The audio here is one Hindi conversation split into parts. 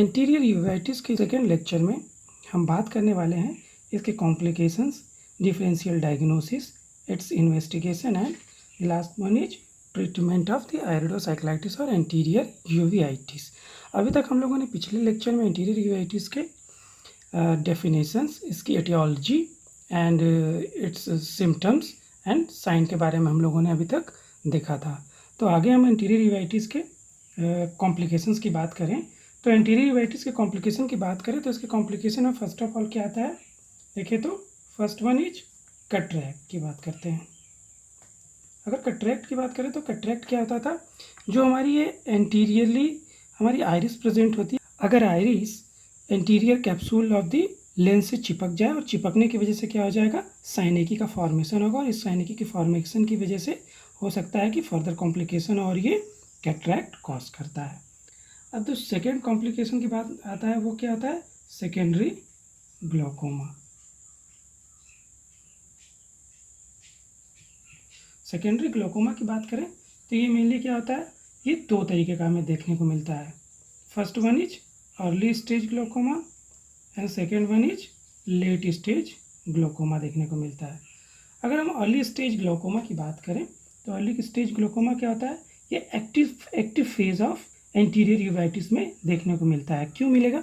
एंटीरियर यूवेटिस के सेकेंड लेक्चर में हम बात करने वाले हैं इसके complications, differential diagnosis, its investigation and last one is treatment of the iridocyclitis और एंटीरियर यूवेटिस। अभी तक हम लोगों ने पिछले लेक्चर में एंटीरियर यूवेटिस के डेफिनेशंस, इसकी aetiology and its symptoms and sign के बारे में हम लोगों ने अभी तक देखा था। तो आगे हम एंटीरियर यूवेटिस के कॉम्प्लिकेशंस की बात करें तो एंटीरियर यूवेटिस के कॉम्प्लिकेशन की बात करें तो इसके कॉम्प्लिकेशन में फर्स्ट ऑफ ऑल क्या आता है, देखिए तो फर्स्ट वन इज कैटरैक्ट की बात करते हैं। अगर कैटरैक्ट की बात करें तो कैटरैक्ट क्या होता था, जो हमारी ये एंटीरियरली हमारी आइरिस प्रेजेंट होती है, अगर iris anterior capsule of the lens से चिपक जाए और चिपकने की वजह से क्या हो जाएगा, साइनेकी का फॉर्मेशन होगा और इस साइनेकी के फॉर्मेशन की वजह से हो सकता है कि फर्दर कॉम्प्लिकेशन और ये कैटरैक्ट कॉज करता है। अब जो सेकेंड कॉम्प्लिकेशन की बात आता है वो क्या होता है, सेकेंडरी ग्लोकोमा। सेकेंडरी ग्लोकोमा की बात करें तो ये मेनली क्या होता है, ये दो तरीके का हमें देखने को मिलता है। First one is early stage glaucoma and second one is late stage glaucoma देखने को मिलता है। अगर हम अर्ली स्टेज ग्लोकोमा की बात करें तो अर्ली स्टेज ग्लोकोमा क्या होता है, ये एक्टिव फेज ऑफ एंटीरियर यूवेटिस में देखने को मिलता है। क्यों मिलेगा,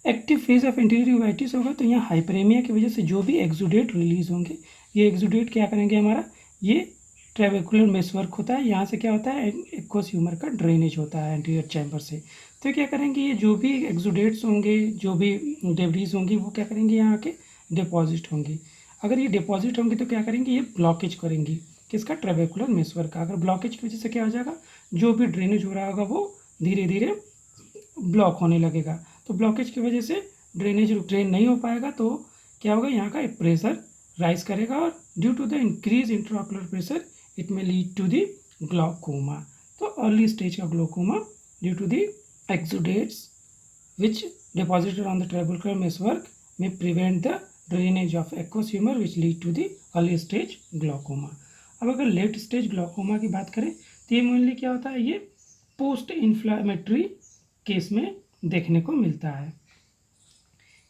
एक्टिव फेज ऑफ एंटीरियर यूवेटिस होगा तो यहाँ हाइपरेमिया की वजह से जो भी एक्सुडेट रिलीज होंगे, ये एक्सुडेट क्या करेंगे, हमारा ये ट्रेबेकुलर मेसवर्क होता है, यहाँ से क्या होता है, एक्वस ह्यूमर का ड्रेनेज होता है एंटीरियर चैम्बर से। तो क्या करेंगे, ये जो भी एक्सुडेट्स होंगे, जो भी डेब्रीज होंगी, वो क्या करेंगे, यहाँ आके डिपॉजिट होंगी। अगर ये डिपॉजिट होंगी तो क्या करेंगी, ये ब्लॉकेज करेंगी किसका, ट्रेबेकुलर मेसवर्क का। अगर ब्लॉकेज की वजह से क्या हो जाएगा, जो भी ड्रेनेज हो रहा होगा वो धीरे धीरे ब्लॉक होने लगेगा। तो ब्लॉकेज की वजह से ड्रेनेज ड्रेन नहीं हो पाएगा तो क्या होगा, यहाँ का प्रेशर राइज करेगा और due to the increase intraocular pressure it may lead to the glaucoma. तो अर्ली स्टेज का glaucoma due to the exudates which deposited on the trabecular meshwork may prevent the drainage of aqueous humour which lead to the early stage glaucoma. अब अगर लेट स्टेज ग्लोकोमा की बात करें तो ये मेनली क्या होता है, ये पोस्ट इन्फ्लामेटरी केस में देखने को मिलता है।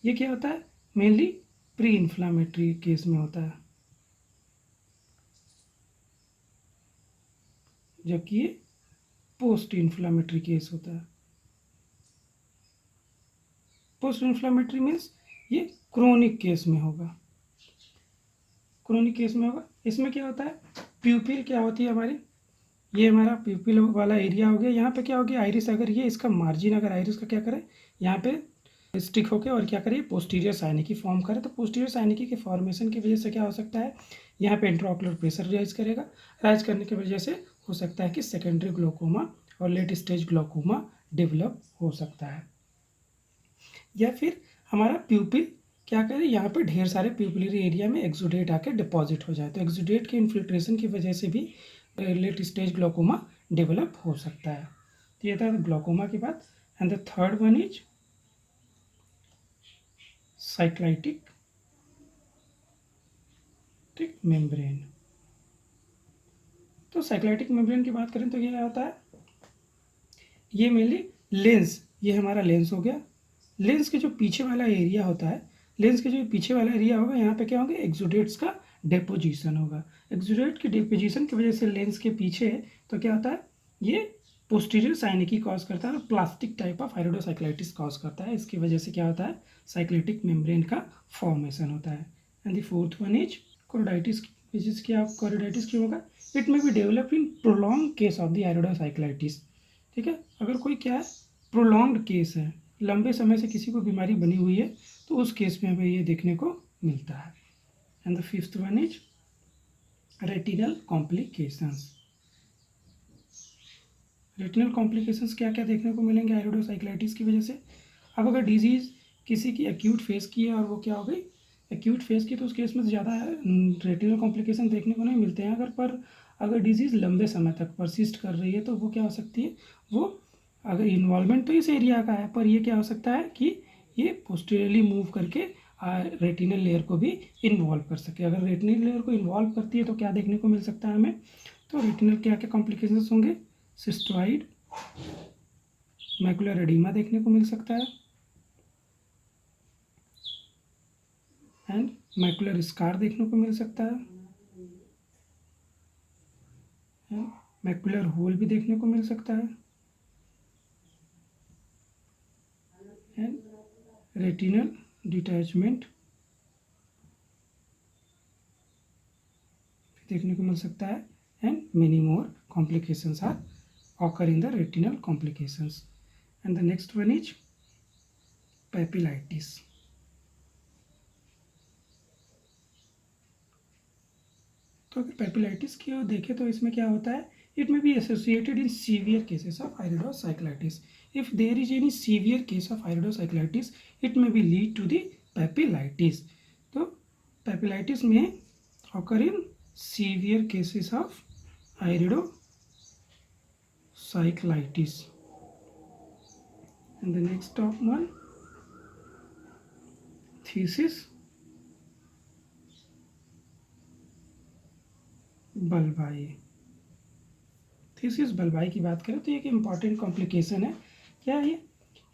ये क्या होता है, मेनली प्री इन्फ्लामेटरी केस में होता है, जबकि ये पोस्ट इन्फ्लामेटरी केस होता है। पोस्ट इन्फ्लामेटरी मीन्स ये क्रोनिक केस में होगा, क्रोनिक केस में होगा। इसमें क्या होता है, प्यूपिल क्या होती है हमारी, ये हमारा प्यूपिल वाला एरिया हो गया। यहाँ पे क्या हो गया, आइरिस अगर ये इसका मार्जिन अगर आइरिस का क्या करे, यहाँ पे स्टिक होके और क्या करे, पोस्टीरियर साइनिकी फॉर्म करे। तो पोस्टीरियर साइनिकी के फॉर्मेशन की वजह से क्या हो सकता है, यहाँ पे इंट्राऑक्यूलर प्रेशर राइज करेगा। राइज करने की वजह से हो सकता है कि सेकेंडरी ग्लोकोमा और लेट स्टेज ग्लोकोमा डेवलप हो सकता है। या फिर हमारा प्यूपिल क्या करे, यहाँ पे ढेर सारे प्यूपिलरी एरिया में एक्सुडेट आके डिपॉजिट हो जाए। तो एक्सुडेट के इन्फिल्ट्रेशन की वजह से भी लेट स्टेज ग्लोकोमा डेवलप हो सकता है। तो ये था ग्लोकोमा की बात। And the third one is cyclitic membrane. तो साइक्लाइटिक मेम्ब्रेन की बात करें तो ये होता है, ये मेनली लेंस, ये हमारा लेंस हो गया। लेंस के जो पीछे वाला एरिया होता है, लेंस के जो पीछे वाला एरिया होगा, यहाँ पे क्या होगा, एक्सुडेट्स का डिपोजिशन होगा। एक्सुडेट की डिपोजिशन की वजह से लेंस के पीछे तो क्या होता है, ये पोस्टीरियर साइनिकी कॉज करता है और प्लास्टिक टाइप ऑफ आयरिडोसाइक्लाइटिस कॉज करता है। इसकी वजह से क्या होता है, साइक्लिटिक मेम्ब्रेन का फॉर्मेशन होता है। And the fourth one is choroiditis, क्या कोरोडाइटिस क्यों होगा, it may be develop in prolong case of the iridocyclitis. ठीक है, अगर कोई क्या है, प्रोलॉन्ग्ड केस है, लंबे समय से किसी को बीमारी बनी हुई है, तो उस केस में हमें ये देखने को मिलता है। And the fifth one is retinal complications. Retinal complications क्या क्या देखने को मिलेंगे आयरिडोसाइक्लाइटिस की वजह से। अब अगर डिजीज़ किसी की एक्यूट फेज की है और वो क्या हो गई, एक्यूट फेज की, तो उस केस में ज़्यादा रेटिनल कॉम्प्लिकेशन देखने को नहीं मिलते हैं। अगर डिजीज़ लंबे समय तक परसिस्ट कर रही है तो वो क्या हो सकती है, वो अगर इन्वॉल्वमेंट तो इस एरिया का है, पर ये क्या हो सकता है कि ये पोस्टीरियरली मूव करके रेटिनल लेयर को भी इन्वॉल्व कर सके। अगर रेटिनल लेयर को इन्वॉल्व करती है तो क्या देखने को मिल सकता है हमें, तो रेटिनल क्या क्या कॉम्प्लिकेशंस होंगे, सिस्टोइड मैकुलर एडिमा देखने को मिल सकता है एंड मैकुलर स्कार देखने को मिल सकता है एंड मैकुलर होल भी देखने को मिल सकता है एंड रेटिनल डिटैचमेंट देखने को मिल सकता है and many more complications are occur in the retinal complications. And the next one is papillitis. तो अगर पेपिलाइटिस की ओर देखें तो इसमें क्या होता है, it may be associated in severe cases of iridocyclitis. If there is any severe case of iridocyclitis it may be lead to the papillitis. तो papillitis may occur in severe cases of iridocyclitis. And the next top one, thesis bulbi. thesis bulbi की बात करें तो एक इम्पॉर्टेंट कॉम्प्लिकेशन है. क्या है ये?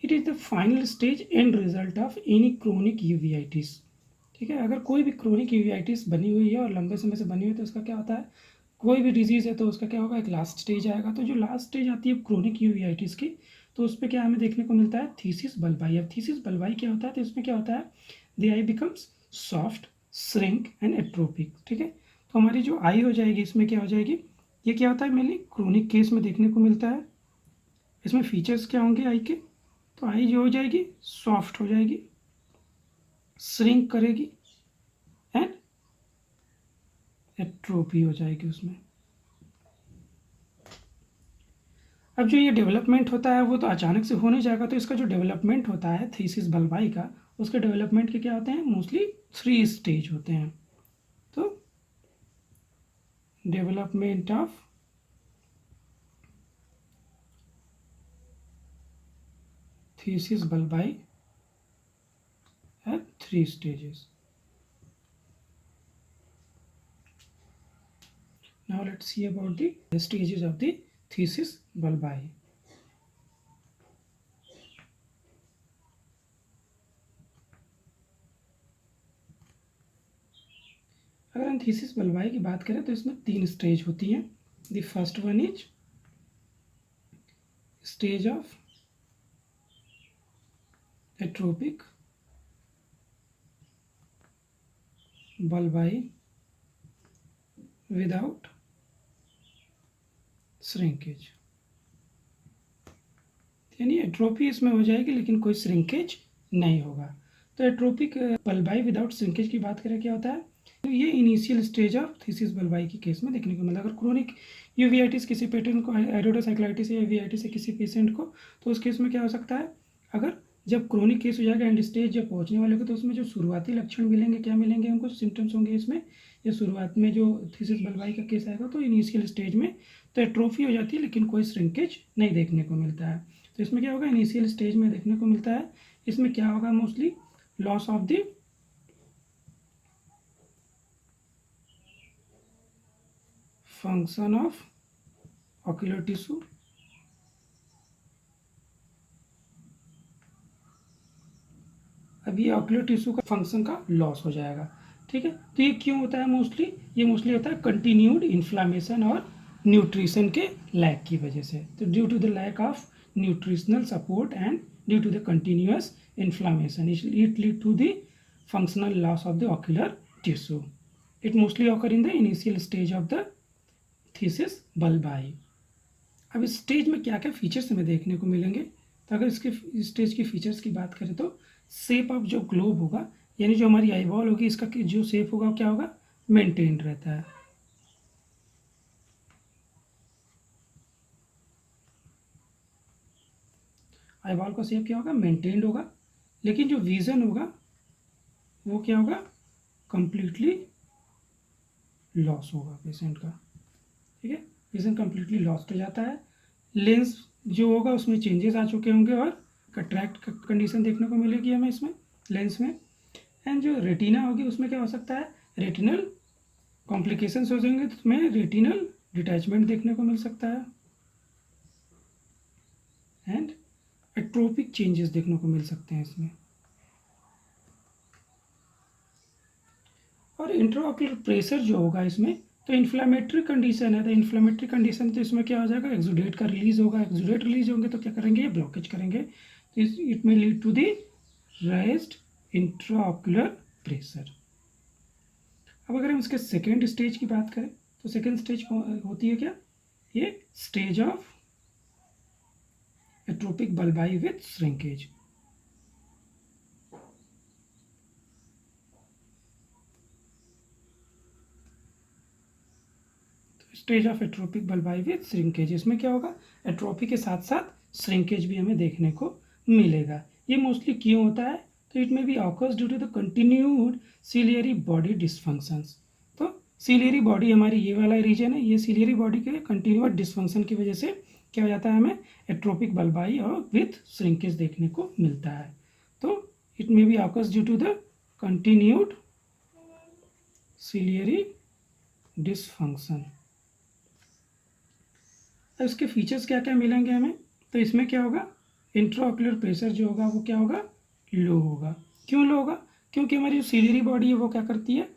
It is the final stage and result of any chronic uveitis. ठीक है, अगर कोई भी क्रोनिक यूवीआइटिस बनी हुई है और लंबे समय से बनी हुई है तो उसका क्या होता है, कोई भी डिजीज़ है तो उसका क्या होगा, एक लास्ट स्टेज आएगा. तो जो लास्ट स्टेज आती है क्रोनिक यूवीआइटिस की, तो उस पर क्या हमें देखने को मिलता है, थीसिस बल्बाई. अब थीसिस बल्बाई क्या होता है, तो इसमें क्या होता है, the eye becomes soft, shrink and atrophic. ठीक है, तो हमारी जो आई हो जाएगी इसमें क्या हो जाएगी, ये क्या होता है मेनली क्रोनिक केस में देखने को मिलता है. इसमें फीचर्स क्या होंगे आई के, तो आई जो हो जाएगी सॉफ्ट हो जाएगी, श्रिंक करेगी एंड एट्रोपी हो जाएगी उसमें. अब जो ये डेवलपमेंट होता है वो तो अचानक से हो नहीं जाएगा. तो इसका जो डेवलपमेंट होता है थीसिस बल्बाई का, उसके डेवलपमेंट के क्या होते हैं, मोस्टली 3 स्टेज होते हैं. तो development of phthisis bulbi have 3 stages. Now let's see about the stages of the thesis bulbi. अगर हम थीसिस बल्बाई की बात करें तो इसमें 3 स्टेज होती हैं. The first one is stage of atrophic bulbi without shrinkage. यानी एट्रोपी इसमें हो जाएगी लेकिन कोई श्रिंकेज नहीं होगा. तो एट्रोपिक बल्बाई विदाउट श्रिंकेज की बात करें क्या होता है, तो ये इनिशियल स्टेज ऑफ थीसिस बल्बाई के केस में देखने को मिला. अगर क्रोनिक यूवीआइटिस किसी पेशेंट को, आइरिडोसाइक्लाइटिस या यूवीआइटिस है किसी पेशेंट को, तो उस केस में क्या हो सकता है, अगर जब क्रोनिक केस हो जाएगा एंड स्टेज जब पहुंचने वाले को, तो उसमें जो शुरुआती लक्षण मिलेंगे, क्या मिलेंगे हमको, सिम्टम्स होंगे इसमें. ये शुरुआत में जो थीसिस बल्बाई का केस आएगा तो इनिशियल स्टेज में तो एट्रोफी हो जाती है लेकिन कोई श्रिंकेज नहीं देखने को मिलता है. तो इसमें क्या होगा, इनिशियल स्टेज में देखने को मिलता है. इसमें क्या होगा, mostly loss of the function of ocular tissue, अब ये ऑक्यूलर टिश्यू का फंक्शन का लॉस हो जाएगा. ठीक है, तो ये क्यों होता है, मोस्टली ये मोस्टली होता है कंटिन्यूड इन्फ्लामेशन और न्यूट्रिशन के लैक की वजह से. तो due to the lack of nutritional support and due to the continuous inflammation it lead to the functional loss of the ocular tissue. It mostly occur in the initial stage of the phthisis bulbi. अब इस स्टेज में क्या क्या फीचर्स हमें देखने को मिलेंगे, तो अगर इसके स्टेज की फीचर्स की बात करें तो शेप ऑफ जो ग्लोब होगा, यानी जो हमारी आईबॉल होगी, इसका जो शेप होगा क्या होगा, मेंटेन रहता है. आईबॉल का शेप क्या होगा, मेंटेन्ड होगा, लेकिन जो विजन होगा वो क्या होगा, कंप्लीटली लॉस होगा पेशेंट का. ठीक है, विजन कंप्लीटली लॉस्ट हो जाता है. लेंस जो होगा उसमें चेंजेस आ चुके होंगे और कट्रैक्ट कंडीशन देखने को मिलेगी हमें इसमें लेंस में. एंड जो रेटिना होगी उसमें क्या हो सकता है, रेटिनल कॉम्प्लिकेशंस हो जाएंगे, तो उसमें रेटिनल डिटैचमेंट देखने को मिल सकता है. एंड एट्रोपिक चेंजेस देखने को मिल सकते हैं इसमें। और इंट्राऑक्यूलर प्रेशर जो होगा इसमें, तो इन्फ्लामेटरी कंडीशन है, तो इन्फ्लामेटरी कंडीशन तो इसमें क्या हो जाएगा, एक्सुडेट का रिलीज होगा, एक्सुडेट रिलीज होंगे तो क्या करेंगे, ब्लॉकेज करेंगे, तो it may lead to the raised intraocular pressure. अब अगर हम इसके सेकेंड स्टेज की बात करें, तो सेकेंड स्टेज होती है क्या, ये stage of atrophic bulbi with shrinkage. Stage of atrophic bulbi with shrinkage, इसमें क्या होगा, एट्रोपी के साथ साथ श्रिंकेज भी हमें देखने को मिलेगा। ये मोस्टली क्यों होता है, तो it may be occurs due to the continued ciliary body dysfunctions. तो सिलियरी बॉडी हमारी ये वाला रीजन है, ये सिलियरी बॉडी के कंटिन्यूड डिस्फंक्शन की वजह से क्या हो जाता है, हमें एट्रोपिक बल्बाई और विथ श्रिंकेज देखने को मिलता है। तो it may be occurs due to the continued ciliary dysfunction. अब इसके फीचर्स क्या क्या मिलेंगे हमें, तो इसमें क्या होगा, इंट्राऑक्यूलर प्रेशर जो होगा वो क्या होगा, लो होगा। क्यों लो होगा, क्योंकि हमारी जो सिलियरी बॉडी है वो क्या करती है,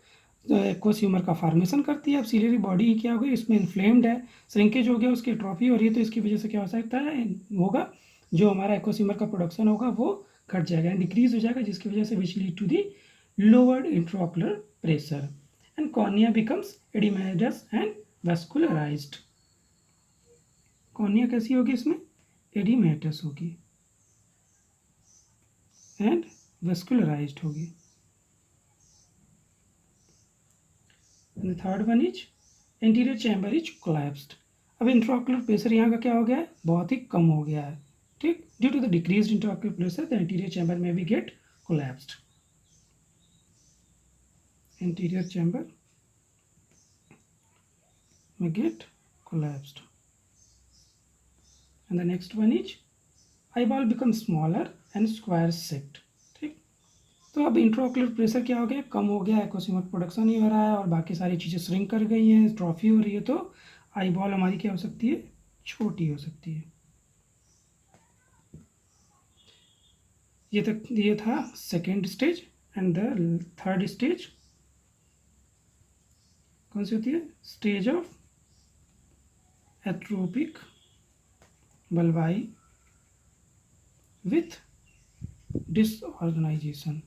एक्वस ह्यूमर का फॉर्मेशन करती है। अब सिलियरी बॉडी क्या हो गई, इसमें इन्फ्लेम्ड है, श्रिंकेज हो गया, उसकी एट्रोफी हो रही है, तो इसकी वजह से क्या हो सकता है, होगा जो हमारा एक्वस ह्यूमर का प्रोडक्शन होगा वो घट जाएगा, डिक्रीज हो जाएगा, जिसकी वजह से which lead to the lowered intraocular pressure and cornea becomes oedematous and vascularised. Cornea कैसी होगी इसमें, एडिमेटस होगी एंड वेस्कुलराइज्ड होगी। And the third one is anterior chamber is collapsed. अब इंट्राऑक्यूलर प्रेशर यहाँ का क्या हो गया है, बहुत ही कम हो गया है, ठीक, due to the decreased intraocular pressure the anterior chamber में भी गेट कोलैप्स्ड। एंटीरियर चैम्बर में get collapsed. And the next one is eyeball becomes smaller and square shaped, ठीक। तो अब इंट्राऑक्यूलर प्रेशर क्या हो गया, कम हो गया, एक्वस ह्यूमर प्रोडक्शन ही हो रहा है और बाकी सारी चीज़ें श्रिंक कर गई हैं, ट्रॉफी हो रही है, तो आईबॉल हमारी क्या हो सकती है, छोटी हो सकती है। ये था second stage. And the third stage कौन सी होती है, stage of atrophic bulbi with disorganisation.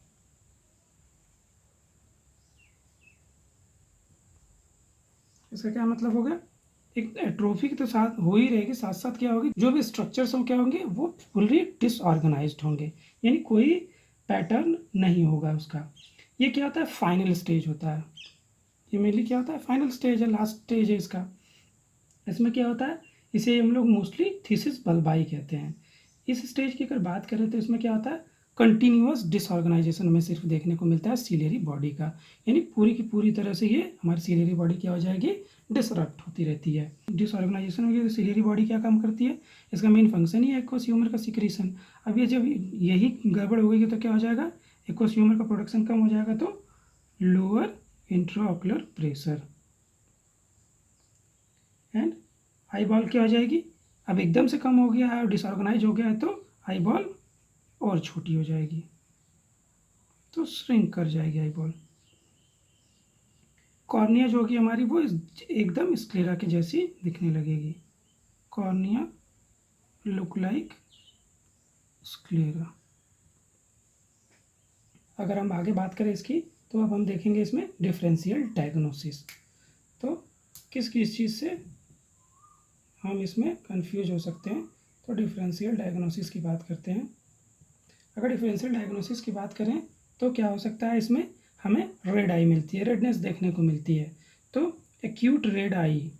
इसका क्या मतलब होगा, एक एट्रोफी तो साथ हो ही रहेगी, साथ साथ क्या होगी, जो भी स्ट्रक्चर्स हो क्या होंगे, वो फुल्ली डिसऑर्गेनाइज्ड होंगे, यानी कोई पैटर्न नहीं होगा उसका। ये क्या होता है, फाइनल स्टेज होता है, ये मेनली क्या होता है, फाइनल स्टेज है, लास्ट स्टेज है इसका। इसमें क्या होता है, इसे हम लोग मोस्टली थीसिस बल्बाई कहते हैं। इस स्टेज की अगर बात करें तो इसमें क्या होता है, कंटिन्यूअस डिसऑर्गेनाइजेशन हमें सिर्फ देखने को मिलता है सिलियरी बॉडी का, यानी पूरी की पूरी तरह से ये हमारी सिलियरी बॉडी क्या हो जाएगी, डिसरप्ट होती रहती है। डिसऑर्गेनाइजेशन होगी तो सिलियरी बॉडी क्या काम करती है, इसका मेन फंक्शन ही है एक्वस ह्यूमर का सिक्रीशन। अब ये जब यही गड़बड़ होगी तो क्या हो जाएगा, एक्वस ह्यूमर का प्रोडक्शन कम हो जाएगा, तो lower intraocular pressure and eye ball क्या हो जाएगी, अब एकदम से कम हो गया है और डिसऑर्गेनाइज हो गया है, तो आई बॉल और छोटी हो जाएगी, तो श्रिंक कर जाएगी आई बॉल। कॉर्निया जो होगी हमारी वो एकदम स्क्लेरा के जैसी दिखने लगेगी, कॉर्निया लुक लाइक स्क्लेरा। अगर हम आगे बात करें इसकी, तो अब हम देखेंगे इसमें डिफरेंशियल डायग्नोसिस। तो किस किस चीज़ से हम इसमें कंफ्यूज हो सकते हैं, तो डिफरेंशियल डायग्नोसिस की बात करते हैं। अगर डिफरेंशियल डायग्नोसिस की बात करें तो क्या हो सकता है, इसमें हमें रेड आई मिलती है, रेडनेस देखने को मिलती है, तो एक्यूट रेड आई,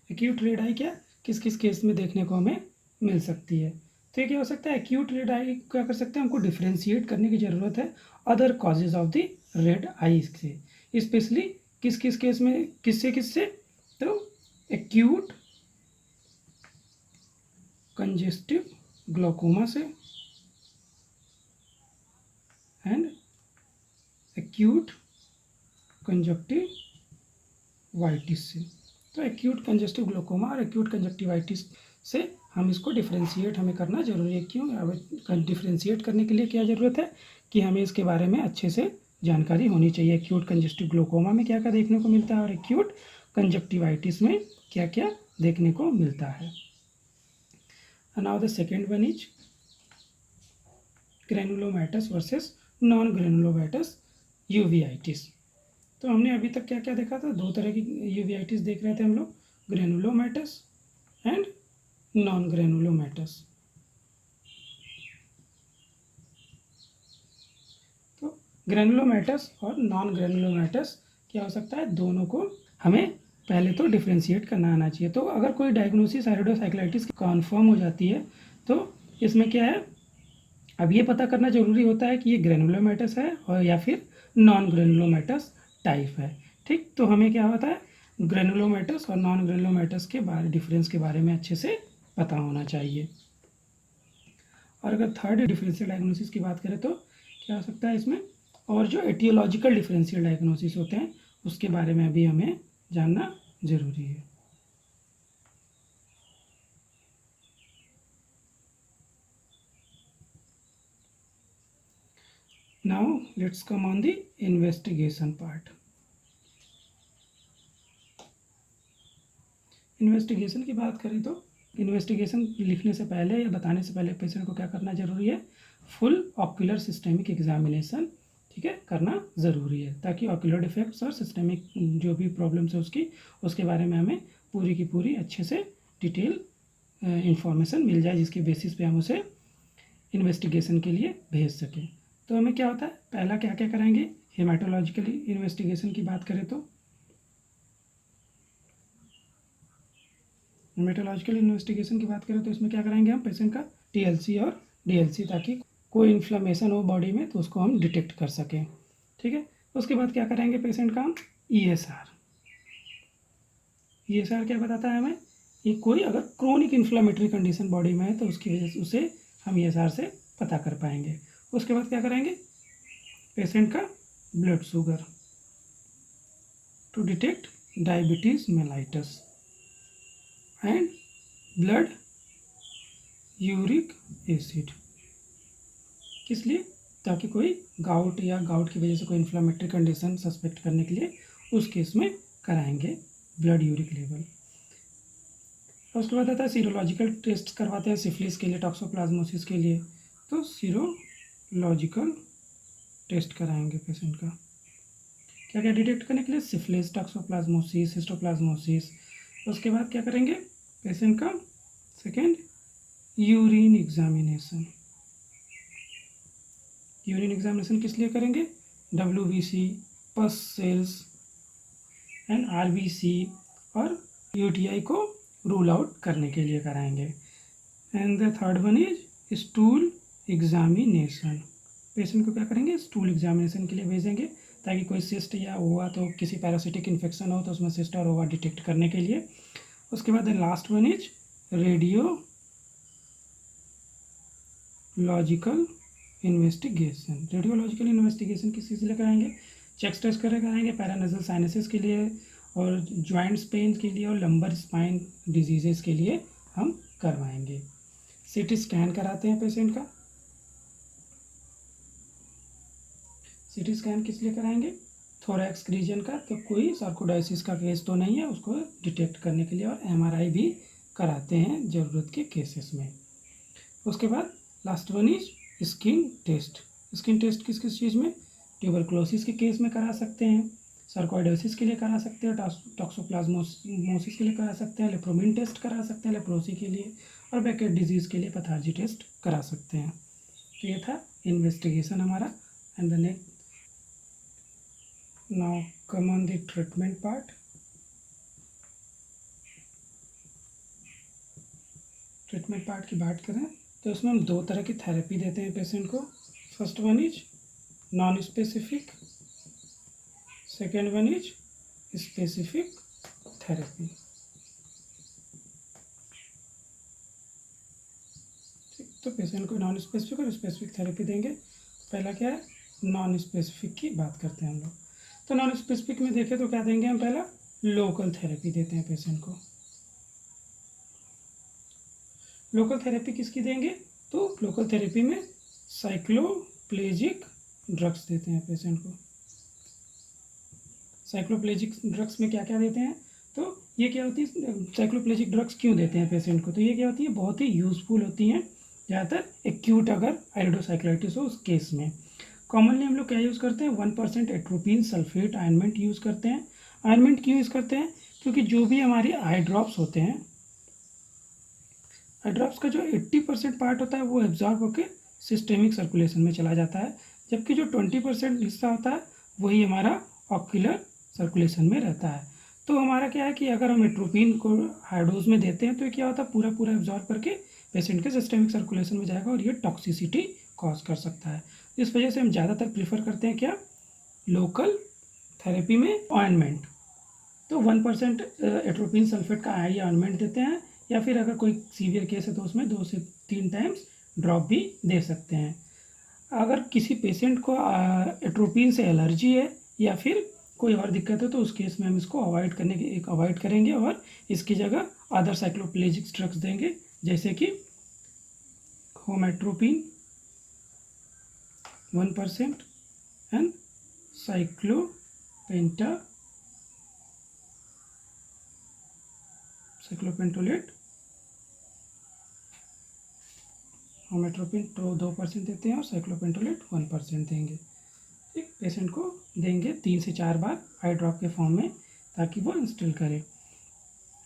एक्यूट रेड आई क्या किस किस केस में देखने को हमें मिल सकती है, तो ये क्या हो सकता है, एक्यूट रेड आई क्या कर सकते हैं, हमको डिफ्रेंशिएट करने की ज़रूरत है other causes of the red eye से, स्पेशली किस किस केस में, किससे किससे, तो एक्यूट कंजेस्टिव ग्लोकोमा से एंड एक्यूट कंजक्टिवाइटिस से। तो एक्यूट कंजस्टिव ग्लोकोमा और एक्यूट कंजक्टिवाइटिस से हम इसको डिफ्रेंशिएट हमें करना ज़रूरी है। क्यों? अब डिफ्रेंशिएट करने के लिए क्या ज़रूरत है कि हमें इसके बारे में अच्छे से जानकारी होनी चाहिए। एक्यूट कंजस्टिव ग्लोकोमा में क्या क्या देखने को मिलता है और एक्यूट कंजक्टिवाइटिस में क्या क्या देखने को मिलता है। Now the second one is granulomatous versus non granulomatous uveitis. तो हमने अभी तक क्या क्या देखा था? दो तरह की यूवीआइटिस देख रहे थे हम लोग, ग्रेनुलोमैटस एंड नॉन ग्रेनुलोमैटस। तो ग्रेनुलोमैटस और नॉन ग्रेनुलोमैटस क्या हो सकता है? दोनों को हमें पहले तो डिफ्रेंशिएट करना आना चाहिए। तो अगर कोई डायग्नोसिस आयरिडोसाइक्लाइटिस कन्फर्म हो जाती है तो इसमें क्या है, अब ये पता करना जरूरी होता है कि ये ग्रेनुलोमैटस है और या फिर नॉन ग्रेनुलोमैटस टाइप है। ठीक, तो हमें क्या होता है, ग्रेनुलोमैटस और नॉन ग्रेनुलोमैटस के बारे डिफरेंस के बारे में अच्छे से पता होना चाहिए। और अगर थर्ड डिफरेंशियल डायग्नोसिस की बात करें तो क्या हो सकता है इसमें, और जो एटियोलॉजिकल डिफरेंशियल डायग्नोसिस होते हैं उसके बारे में भी हमें जानना जरूरी है। Now let's come on the investigation part. Investigation की बात करें तो इन्वेस्टिगेशन लिखने से पहले या बताने से पहले पेशेंट को क्या करना जरूरी है? फुल ऑक्यूलर सिस्टेमिक एग्जामिनेशन, ठीक है, करना ज़रूरी है, ताकि ऑक्यूलर डिफेक्ट्स और सिस्टेमिक जो भी प्रॉब्लम्स है उसके बारे में हमें पूरी की पूरी अच्छे से डिटेल इंफॉर्मेशन मिल जाए, जिसके बेसिस पे हम उसे इन्वेस्टिगेशन के लिए भेज सकें। तो हमें क्या होता है, पहला क्या क्या कराएंगे? हेमाटोलॉजिकल इन्वेस्टिगेशन की बात करें तो हेमाटोलॉजिकल इन्वेस्टिगेशन की बात करें तो इसमें क्या कराएंगे हम? पेशेंट का टीएलसी और डीएलसी, ताकि कोई इन्फ्लेमेशन हो बॉडी में तो उसको हम डिटेक्ट कर सकें। ठीक है, उसके बाद क्या कराएंगे पेशेंट का हम? ईएसआर। ईएसआर क्या बताता है हमें? ये कोई अगर क्रोनिक इन्फ्लेमेटरी कंडीशन बॉडी में है तो उसकी वजह से उसे हम ईएसआर से पता कर पाएंगे। उसके बाद क्या कराएंगे? पेशेंट का blood sugar to detect diabetes mellitus and blood uric acid. किस लिए? ताकि कोई गाउट या गाउट की वजह से कोई इन्फ्लेमेटरी कंडीशन सस्पेक्ट करने के लिए उस केस में कराएंगे ब्लड यूरिक लेवल। उसके बाद आता है सीरोलॉजिकल टेस्ट करवाते हैं सिफिलिस के लिए, टॉक्सोप्लाज्मोसिस के लिए। तो सीरोलॉजिकल टेस्ट कराएंगे पेशेंट का क्या क्या डिटेक्ट करने के लिए? Syphilis, toxoplasmosis, histoplasmosis. उसके बाद क्या करेंगे पेशेंट का? Second, urine examination. Urine examination किस लिए करेंगे? WBC, पस सेल्स एंड RBC और UTI को रूल आउट करने के लिए कराएंगे। And the third one is stool examination. Patient को क्या करेंगे? स्टूल एग्जामिनेशन के लिए भेजेंगे, ताकि कोई सिस्ट या हुआ तो किसी पैरासिटिक इन्फेक्शन हो तो उसमें सिस्ट और हुआ डिटेक्ट करने के लिए। उसके बाद last one is radiological investigation. Radiological investigation किस चीज़ के लिए कराएंगे? चेस्ट टेस्ट कराएंगे पैरानेजल साइनसिस के लिए और जॉइंट्स पेन के लिए और लंबर स्पाइन डिजीजेस के लिए हम करवाएंगे। CT स्कैन कराते हैं पेशेंट का। CT स्कैन किस लिए कराएंगे? थोरैक्स रीजन का, तो कोई सार्कोइडोसिस का केस तो नहीं है उसको डिटेक्ट करने के लिए, और MRI भी कराते हैं ज़रूरत के केसेस में। उसके बाद last one is skin test. Skin test किस किस चीज़ में? ट्यूबरक्लोसिस के केस में करा सकते हैं, सार्कोइडोसिस के लिए करा सकते हैं, टॉक्सोप्लाज्मोसिस के लिए करा सकते हैं, लेप्रोमिन टेस्ट करा सकते हैं लेप्रोसी के लिए, और बैकेट डिजीज़ के लिए पैथोलॉजी टेस्ट करा सकते हैं। तो ये था इन्वेस्टिगेशन हमारा। And the next now come on the treatment part. Treatment part की बात करें तो इसमें हम दो तरह की थेरेपी देते हैं पेशेंट को। First one is non specific, second one is specific therapy. ठीक, तो पेशेंट को नॉन स्पेसिफिक और स्पेसिफिक थेरेपी देंगे। पहला क्या है? नॉन स्पेसिफिक की बात करते हैं हम लोग। तो नॉन स्पेसिफिक में देखें तो क्या देंगे हम? पहला लोकल थेरेपी देते हैं पेशेंट को। लोकल थेरेपी किसकी देंगे? तो लोकल थेरेपी में साइक्लोप्लेजिक ड्रग्स देते हैं पेशेंट को। साइक्लोप्लेजिक ड्रग्स में क्या क्या देते हैं? तो ये क्या होती है, साइक्लोप्लेजिक ड्रग्स क्यों देते हैं पेशेंट को? तो ये क्या होती है, बहुत ही यूज़फुल होती हैं ज़्यादातर एक्यूट अगर आइरिडोसाइक्लाइटिस हो उस केस में। कॉमनली हम लोग क्या यूज़ करते हैं? 1% एट्रोपिन सल्फेट आयनमेंट यूज़ करते हैं। आयनमेंट क्यों यूज़ करते हैं? क्योंकि जो भी हमारे आई ड्रॉप्स होते हैं, आई ड्रॉप्स का जो 80% पार्ट होता है वो एब्जॉर्ब होकर सिस्टेमिक सर्कुलेशन में चला जाता है, जबकि जो 20% हिस्सा होता है वही हमारा ऑक्यूलर सर्कुलेशन में रहता है। तो हमारा क्या है कि अगर हम एट्रोपिन को हाई डोज में देते हैं तो क्या होता है, पूरा पूरा एब्जॉर्ब करके पेशेंट के सिस्टेमिक सर्कुलेशन में जाएगा और ये टॉक्सिसिटी कॉज कर सकता है। इस वजह से हम ज़्यादातर प्रीफर करते हैं क्या, लोकल थेरेपी में ऑइंटमेंट। तो 1% एट्रोपिन सल्फेट का आई ऑइंटमेंट देते हैं, या फिर अगर कोई सीवियर केस है तो उसमें 2 से 3 टाइम्स ड्रॉप भी दे सकते हैं। अगर किसी पेशेंट को एट्रोपिन से एलर्जी है या फिर कोई और दिक्कत है तो उस केस में हम इसको अवॉइड करेंगे और इसकी जगह अदर साइक्लोप्लेजिक ड्रग्स देंगे, जैसे कि होमेट्रोपिन 1% एंड साइक्लोपेंटोलेट होमेट्रोपिन 2% देते हैं और साइक्लोपेंटोलेट 1% देंगे। ठीक, पेशेंट को देंगे 3 से 4 बार आई ड्रॉप के फॉर्म में ताकि वो इंस्टिल करे।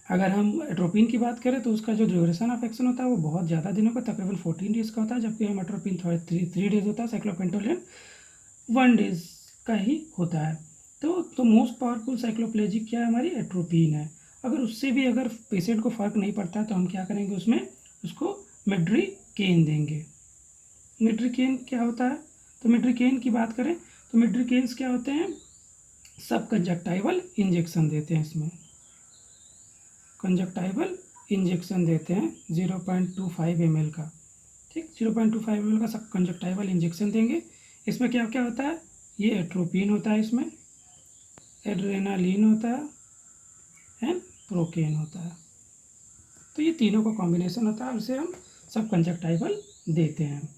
अगर हम एट्रोपिन की बात करें तो उसका जो ड्यूरेशन ऑफ एक्शन होता है वो बहुत ज़्यादा दिनों का, तकरीबन 14 डेज़ का होता है, जबकि होमेट्रोपिन 3 डेज़ होता है, साइक्लोपेंटोलेट 1 डेज़ का ही होता है। तो मोस्ट पावरफुल साइक्लोप्लेजिक क्या है, हमारी एट्रोपिन है। अगर उससे भी अगर पेशेंट को फ़र्क नहीं पड़ता है तो हम क्या करेंगे, उसमें उसको मिड्रिकेन देंगे। मिड्रिकेन क्या होता है? तो मिड्रिकेन की बात करें तो मिड्रिकेन्स क्या होते हैं, सब कंजक्टाइवल इंजेक्शन देते हैं। इसमें कंजक्टाइवल इंजेक्शन देते हैं 0.25 ml का। ठीक, 0.25 ml का सब कंजक्टाइवल इंजेक्शन देंगे। इसमें क्या क्या होता है, ये एट्रोपिन होता है, इसमें एड्रेनालिन होता है एंड प्रोकेन होता है। तो ये तीनों का कॉम्बिनेशन होता है, उसे हम सब कंजक्टाइवल देते हैं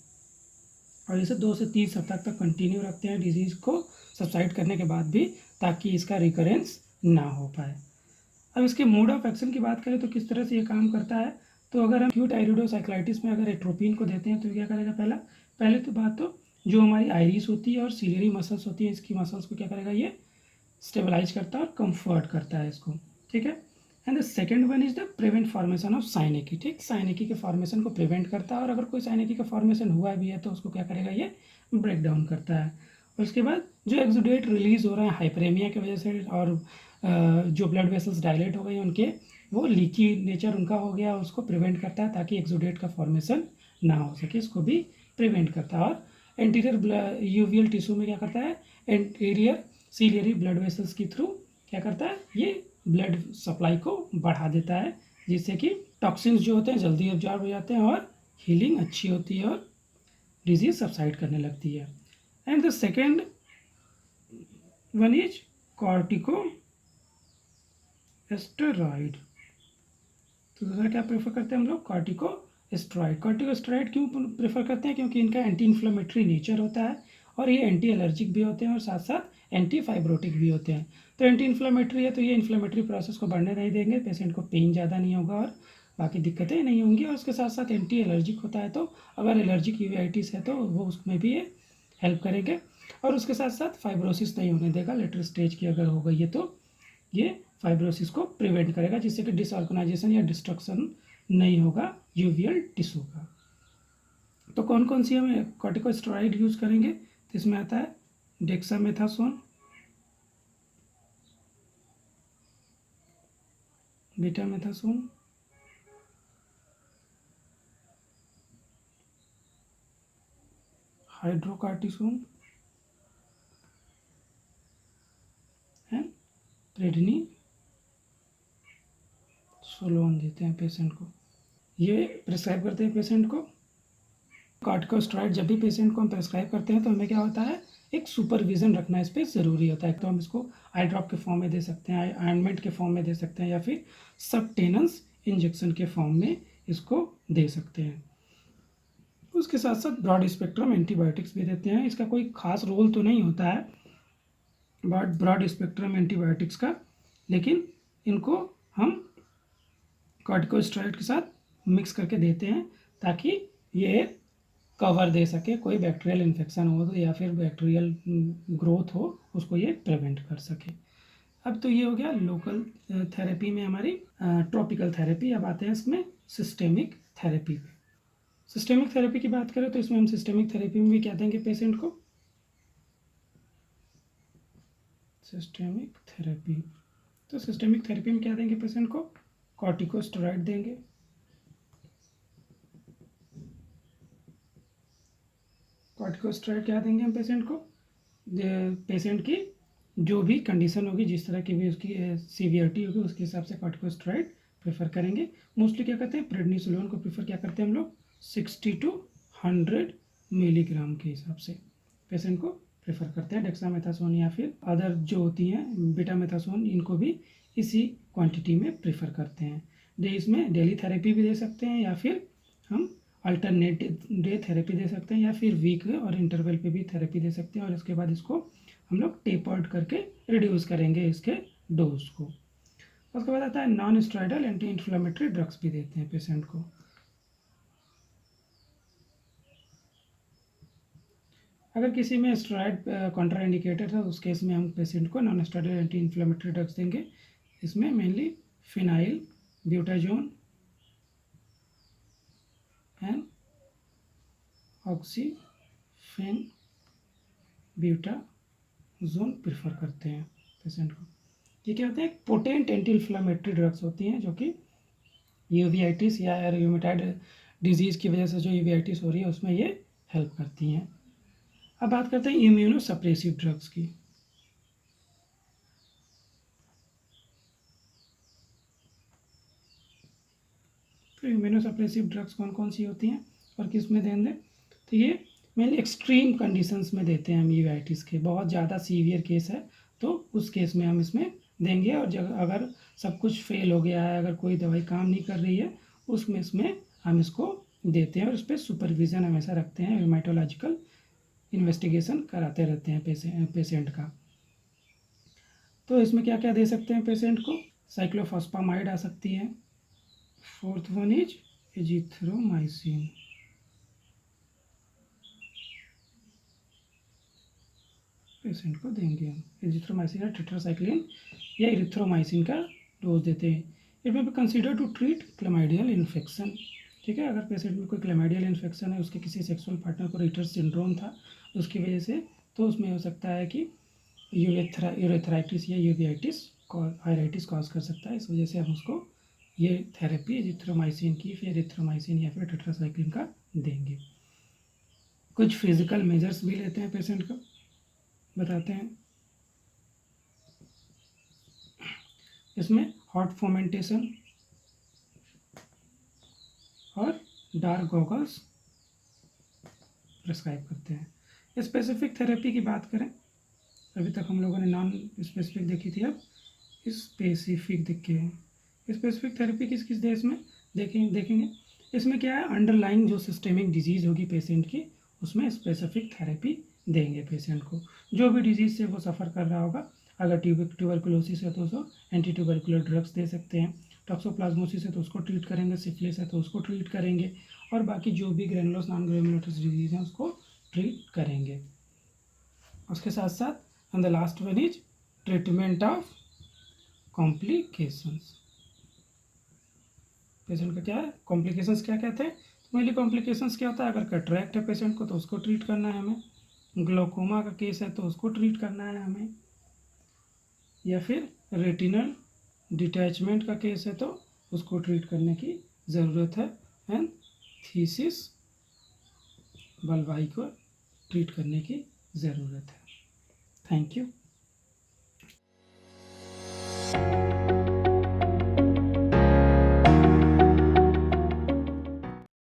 और इसे 2 से 3 सप्ताह तक कंटिन्यू रखते हैं डिजीज़ को सबसाइड करने के बाद भी, ताकि इसका रिकरेंस ना हो पाए। अब इसके मोड ऑफ एक्शन की बात करें तो किस तरह से ये काम करता है, तो अगर हम एक्यूट आइरिडोसाइक्लाइटिस में अगर एट्रोपिन को देते हैं तो क्या करेगा, पहले तो बात तो जो हमारी आइरिस होती है और सिलियरी मसल्स होती है, इसकी मसल्स को क्या करेगा, ये स्टेबलाइज करता है और कंफर्ट करता है इसको। ठीक है, and the second one is the prevent formation of synechiae. ठीक, साइनेकी के फॉर्मेशन को प्रिवेंट करता है और अगर कोई साइनेकी का फॉर्मेशन हुआ भी है तो उसको क्या करेगा, ये ब्रेक डाउन करता है। और उसके बाद जो एक्सुडेट रिलीज हो रहा है हाइपरेमिया की वजह से और जो ब्लड वेसल्स डायलेट हो गए उनके, वो लीकी नेचर उनका हो गया, उसको प्रिवेंट करता है ताकि एक्सुडेट का फॉर्मेशन ना हो सके, इसको भी प्रिवेंट करता है। और एंटीरियर यूवियल टिश्यू में क्या करता है, एंटीरियर सीलियरी ब्लड वेसल्स के थ्रू क्या करता है, ये ब्लड सप्लाई को बढ़ा देता है, जिससे कि टॉक्सिन्स जो होते हैं जल्दी एब्जॉर्ब हो जाते हैं और हीलिंग अच्छी होती है और डिजीज सबसाइड करने लगती है। And the second one is corticosteroid. तो दूसरा क्या प्रेफर करते हैं हम लोग, कॉर्टिकोस्टेरॉइड। कॉर्टिकोस्टेरॉइड क्यों प्रेफर करते हैं, क्योंकि इनका एंटी इन्फ्लेमेटरी नेचर होता है और ये एंटी एलर्जिक भी होते हैं और साथ साथ एंटी फाइब्रोटिक भी होते हैं। तो एंटी इन्फ्लेमेटरी है तो ये इन्फ्लेमेटरी प्रोसेस को बढ़ने नहीं देंगे, पेशेंट को पेन ज़्यादा नहीं होगा और बाकी दिक्कतें नहीं होंगी। और उसके साथ साथ एंटी एलर्जिक होता है, तो अगर एलर्जिक यूवाइटिस है तो वो उसमें भी ये हेल्प करेंगे। और उसके साथ साथ फाइब्रोसिस नहीं होने देगा, लेटर स्टेज की अगर हो गई है तो ये फाइब्रोसिस को प्रिवेंट करेगा, जिससे कि डिसऑर्गेनाइजेशन या डिस्ट्रक्शन नहीं होगा यूवियल टिश्यू का। तो कौन कौन सी हम कॉर्टिकोस्टेरॉइड यूज़ करेंगे, तो इसमें आता है dexamethasone, betamethasone, hydrocortisone and prednisolone देते हैं पेशेंट को। ये प्रिस्क्राइब करते हैं पेशेंट को। कॉर्टिकोस्टेरॉइड जब भी पेशेंट को हम प्रिस्क्राइब करते हैं तो हमें क्या होता है, एक सुपरविज़न रखना इस पर ज़रूरी होता है। तो हम इसको आई ड्रॉप के फॉर्म में दे सकते हैं, ऑइंटमेंट के फॉर्म में दे सकते हैं, या फिर सबटेनस इंजेक्शन के फॉर्म में इसको दे सकते हैं। उसके साथ साथ ब्रॉड स्पेक्ट्रम एंटीबायोटिक्स भी देते हैं। इसका कोई खास रोल तो नहीं होता है ब्रॉड स्पेक्ट्रम एंटीबायोटिक्स का, लेकिन इनको हम कॉर्टिकोस्टेरॉइड के साथ मिक्स करके देते हैं ताकि ये कवर दे सके, कोई बैक्टीरियल इन्फेक्शन हो तो या फिर बैक्टीरियल ग्रोथ हो उसको ये प्रिवेंट कर सके। अब तो ये हो गया लोकल थेरेपी में हमारी ट्रॉपिकल थेरेपी। अब आते हैं इसमें सिस्टेमिक थेरेपी पे। सिस्टेमिक थेरेपी की बात करें तो इसमें हम सिस्टेमिक थेरेपी में भी क्या देंगे पेशेंट को, सिस्टेमिक थेरेपी। तो सिस्टेमिक थेरेपी में क्या देंगे पेशेंट को, कॉर्टिकोस्टेरॉइड देंगे। कॉर्टिकोस्टेरॉइड क्या देंगे हम पेशेंट को, पेशेंट की जो भी कंडीशन होगी, जिस तरह की भी उसकी सीवियरिटी होगी उसके हिसाब से कॉर्टिकोस्टेरॉइड प्रेफर करेंगे। मोस्टली क्या करते हैं, प्रेडनिसोलोन को प्रेफर क्या करते हैं हम लोग 60 to 100 मिलीग्राम के हिसाब से पेशेंट को प्रेफर करते हैं। डेक्सामेथासोन या फिर अदर जो होती हैं बीटामेथासोन, इनको भी इसी क्वांटिटी में प्रेफर करते हैं। इसमें डेली थेरेपी भी दे सकते हैं या फिर हम अल्टरनेट डे थेरेपी दे सकते हैं या फिर वीक और इंटरवल पे भी थेरेपी दे सकते हैं। और इसके बाद इसको हम लोग टेपर्ड करके रिड्यूस करेंगे इसके डोज को। उसके बाद आता है non steroidal anti inflammatory drugs भी देते हैं पेशेंट को। अगर किसी में स्टेरॉइड कॉन्ट्रा इंडिकेटेड है उस केस में हम पेशेंट को non steroidal anti inflammatory drugs देंगे। इसमें mainly phenyl butazone and ऑक्सीफेन butazone prefer करते हैं पेशेंट को। ये क्या होते हैं, पोटेंट एंटी इन्फ्लेमेटरी ड्रग्स होती हैं जो कि यूवीआइटिस या रूमेटॉइड डिजीज़ की वजह से जो यूवीआइटिस हो रही है उसमें ये हेल्प करती हैं। अब बात करते हैं इम्यूनो सप्रेसिव ड्रग्स की। तो इम्यूनो सप्रेसिव ड्रग्स कौन कौन सी होती हैं और किस में देंगे, तो ये मेनली एक्सट्रीम कंडीशंस में देते हैं हम यूवीआइटिस के। बहुत ज़्यादा सीवियर केस है तो उस केस में हम इसमें देंगे। और जब अगर सब कुछ फेल हो गया है, अगर कोई दवाई काम नहीं कर रही है, उसमें इसमें हम इसको देते हैं और उस पर सुपरविज़न हमेशा रखते हैं। हेमाटोलॉजिकल इन्वेस्टिगेशन कराते रहते हैं पेशेंट का। तो इसमें क्या क्या दे सकते हैं पेशेंट को, साइक्लोफॉस्फामाइड आ सकती है। Fourth one is azithromycin. Patient को देंगे हम एजिथ्रोमाइसिन या टेट्रासाइक्लिन या इरिथ्रोमाइसिन का डोज देते हैं। It may be consider to treat chlamydial infection. ठीक है, अगर पेशेंट में कोई क्लेमाइडियल इन्फेक्शन है, उसके किसी सेक्सुअल पार्टनर को रिटर सिंड्रोम था उसकी वजह से, तो उसमें हो सकता है कि यूरेथ्राइटिस या यूवीआइटिस आयराइटिस कॉज कर सकता है। इस वजह से हम उसको ये थेरेपी एजिथ्रोमाइसिन की, फिर एरिथ्रोमाइसिन या फिर टेट्रासाइक्लिन का देंगे। कुछ फिजिकल मेजर्स भी लेते हैं पेशेंट का, बताते हैं। इसमें हॉट फोमेंटेशन और डार्क गॉगल्स प्रिस्क्राइब करते हैं। स्पेसिफिक थेरेपी की बात करें, अभी तक हम लोगों ने नॉन स्पेसिफिक देखी थी, अब स्पेसिफिक देखे हैं। स्पेसिफिक थेरेपी किस किस देश में देखेंगे। इसमें क्या है, अंडरलाइंग जो सिस्टेमिक डिजीज़ होगी पेशेंट की, उसमें स्पेसिफिक थेरेपी देंगे पेशेंट को। जो भी डिजीज़ से वो सफ़र कर रहा होगा, अगर ट्यूबरकुलोसिस है तो उसको एंटी ट्यूबरकुलर ड्रग्स दे सकते हैं। टॉक्सोप्लाज्मोसिस है तो उसको ट्रीट करेंगे। सिफिलिस है तो उसको ट्रीट करेंगे। और बाकी जो भी ग्रेनुलोस नॉन ग्रेनुलोस डिजीज़ हैं उसको ट्रीट करेंगे। उसके साथ साथ and the last one is treatment of complications. Patient का क्या है, कॉम्प्लिकेशंस क्या कहते हैं, मेनली कॉम्प्लिकेशंस क्या होता है, अगर कैटरेक्ट है पेशेंट को तो उसको ट्रीट करना है हमें, ग्लोकोमा का केस है तो उसको ट्रीट करना है हमें, या फिर रेटिनल डिटैचमेंट का केस है तो उसको ट्रीट करने की ज़रूरत है, एंड थीसिस बल्बाई को ट्रीट करने की ज़रूरत है। Thank you.